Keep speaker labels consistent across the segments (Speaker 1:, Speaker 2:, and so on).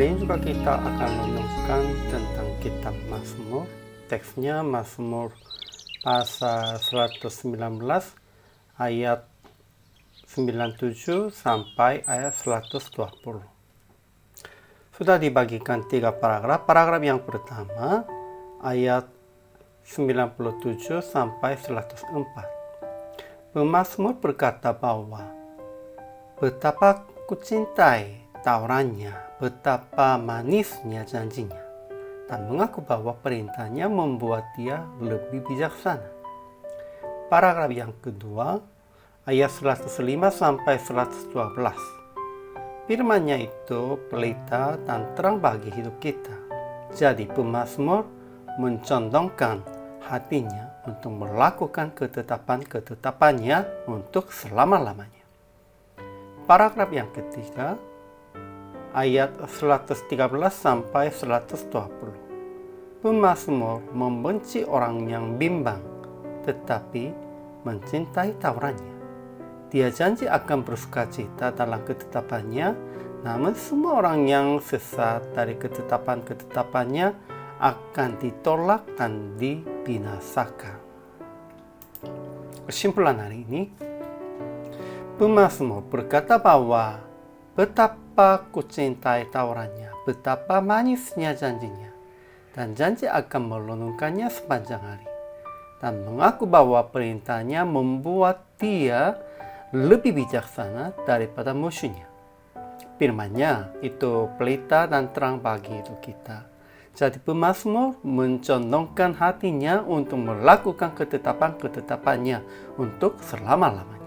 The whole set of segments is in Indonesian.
Speaker 1: Hari ini juga kita akan merenungkan tentang kitab Mazmur. Teksnya Mazmur pasal 119 ayat 97 sampai ayat 120. Sudah dibagikan 3 paragraf. Paragraf yang pertama ayat 97 sampai 104. Pemazmur berkata bahwa betapa kucintai tawarannya, betapa manisnya janjinya, dan mengaku bahwa perintahnya membuat dia lebih bijaksana. Paragraf yang kedua, ayat 105 sampai 112. Firman-Nya itu pelita dan terang bagi hidup kita. Jadi pemazmur mencondongkan hatinya untuk melakukan ketetapan-ketetapannya untuk selama-lamanya. Paragraf yang ketiga, ayat 113 sampai 120. Pemazmur membenci orang yang bimbang, tetapi mencintai tawarannya. Dia janji akan bersukacita dalam ketetapannya, namun semua orang yang sesat dari ketetapan-ketetapannya akan ditolak dan dibinasakan. Kesimpulan hari ini, pemazmur berkata bahwa betapa kucintai tawarannya, betapa manisnya janjinya, dan janji akan merenungkannya sepanjang hari, dan mengaku bahwa perintahnya membuat dia lebih bijaksana daripada musuhnya. Firman-Nya itu pelita dan terang bagi hidup kita. Jadi pemazmur mencondongkan hatinya untuk melakukan ketetapan-ketetapannya untuk selama-lamanya.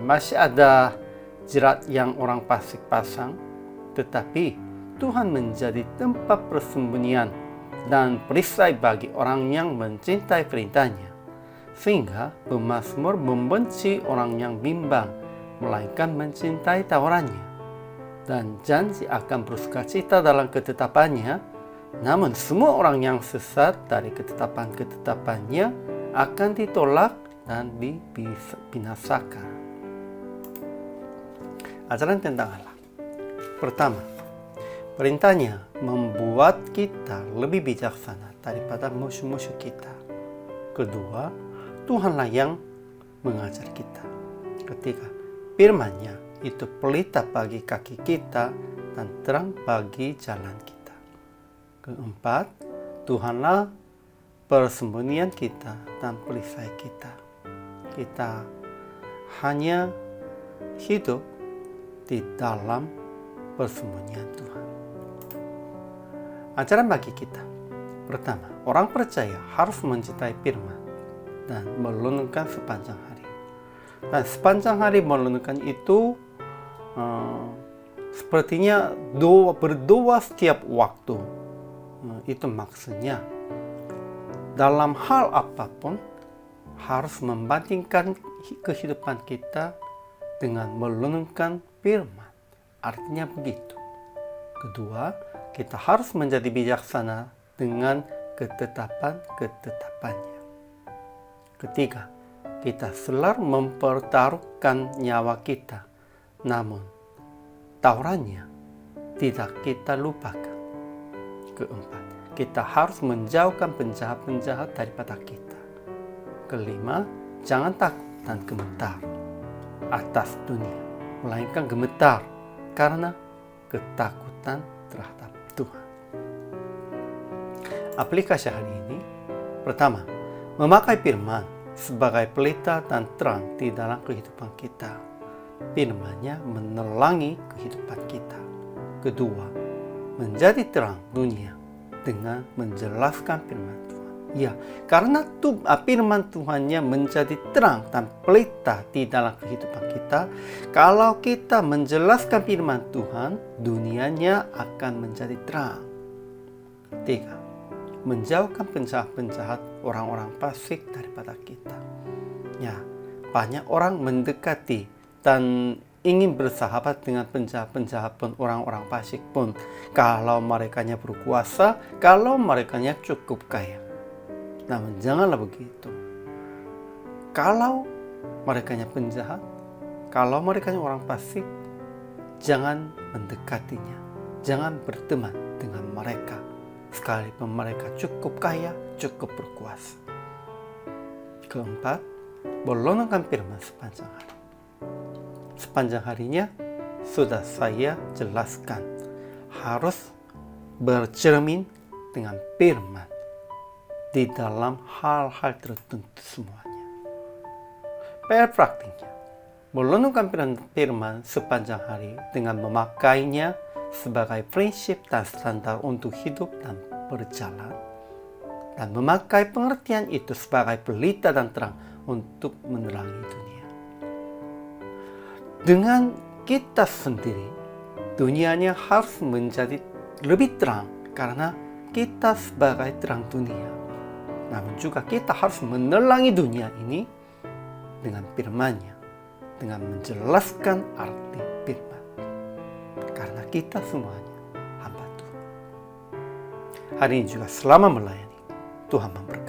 Speaker 1: Masih ada jerat yang orang fasik pasang, tetapi Tuhan menjadi tempat persembunyian dan perisai bagi orang yang mencintai perintahnya. Sehingga pemazmur membenci orang yang bimbang, melainkan mencintai tawarannya, dan janji akan bersukacita dalam ketetapannya. Namun semua orang yang sesat dari ketetapan-ketetapannya akan ditolak dan dibinasakan. Ajaran tentang Allah. Pertama, perintahnya membuat kita lebih bijaksana daripada musuh-musuh kita. Kedua, Tuhanlah yang mengajar kita. Ketiga, firman-Nya itu pelita bagi kaki kita dan terang bagi jalan kita. Keempat, Tuhanlah persembunyian kita dan perisai kita. Kita hanya hidup di dalam persembunyian Tuhan. Ajaran bagi kita. Pertama, orang percaya harus mencintai firman dan merenungkan sepanjang hari. Dan sepanjang hari merenungkan itu sepertinya berdoa setiap waktu. Itu maksudnya dalam hal apapun harus membandingkan kehidupan kita dengan merenungkan firman. Artinya begitu. Kedua, kita harus menjadi bijaksana dengan ketetapan-ketetapannya. Ketiga, kita selalu mempertaruhkan nyawa kita, namun tawarannya tidak kita lupakan. Keempat, kita harus menjauhkan penjahat-penjahat daripada kita. Kelima, jangan takut dan gemetar atas dunia, melainkan gemetar karena ketakutan terhadap Tuhan. Aplikasi hari ini. Pertama, memakai firman sebagai pelita dan terang di dalam kehidupan kita. Firman-Nya menerangi kehidupan kita. Kedua, menjadi terang dunia dengan menjelaskan firman Tuhan. Ya, karena firman Tuhan-Nya menjadi terang dan pelita di dalam kehidupan kita. Kalau kita menjelaskan firman Tuhan, dunianya akan menjadi terang. Ketiga, menjauhkan penjahat-penjahat, orang-orang fasik daripada kita. Ya, banyak orang mendekati dan ingin bersahabat dengan penjahat-penjahat pun, orang-orang fasik pun, kalau merekanya berkuasa, kalau merekanya cukup kaya. Namun janganlah begitu. Kalau merekanya penjahat, kalau merekanya orang fasik, jangan mendekatinya. Jangan berteman dengan mereka, sekalipun mereka cukup kaya, cukup berkuasa. Keempat, merenungkan firman sepanjang hari. Sepanjang harinya sudah saya jelaskan, harus bercermin dengan firman di dalam hal-hal tertentu semuanya. PR praktiknya, merenungkan firman sepanjang hari dengan memakainya sebagai prinsip dan standar untuk hidup dan berjalan, dan memakai pengertian itu sebagai pelita dan terang untuk menerangi dunia. Dengan kita sendiri, dunianya harus menjadi lebih terang karena kita sebagai terang dunia. Namun juga kita harus menerangi dunia ini dengan firman-Nya, dengan menjelaskan arti firman. Karena kita semuanya hamba Tuhan. Hari ini juga selama melayani, Tuhan memberkati.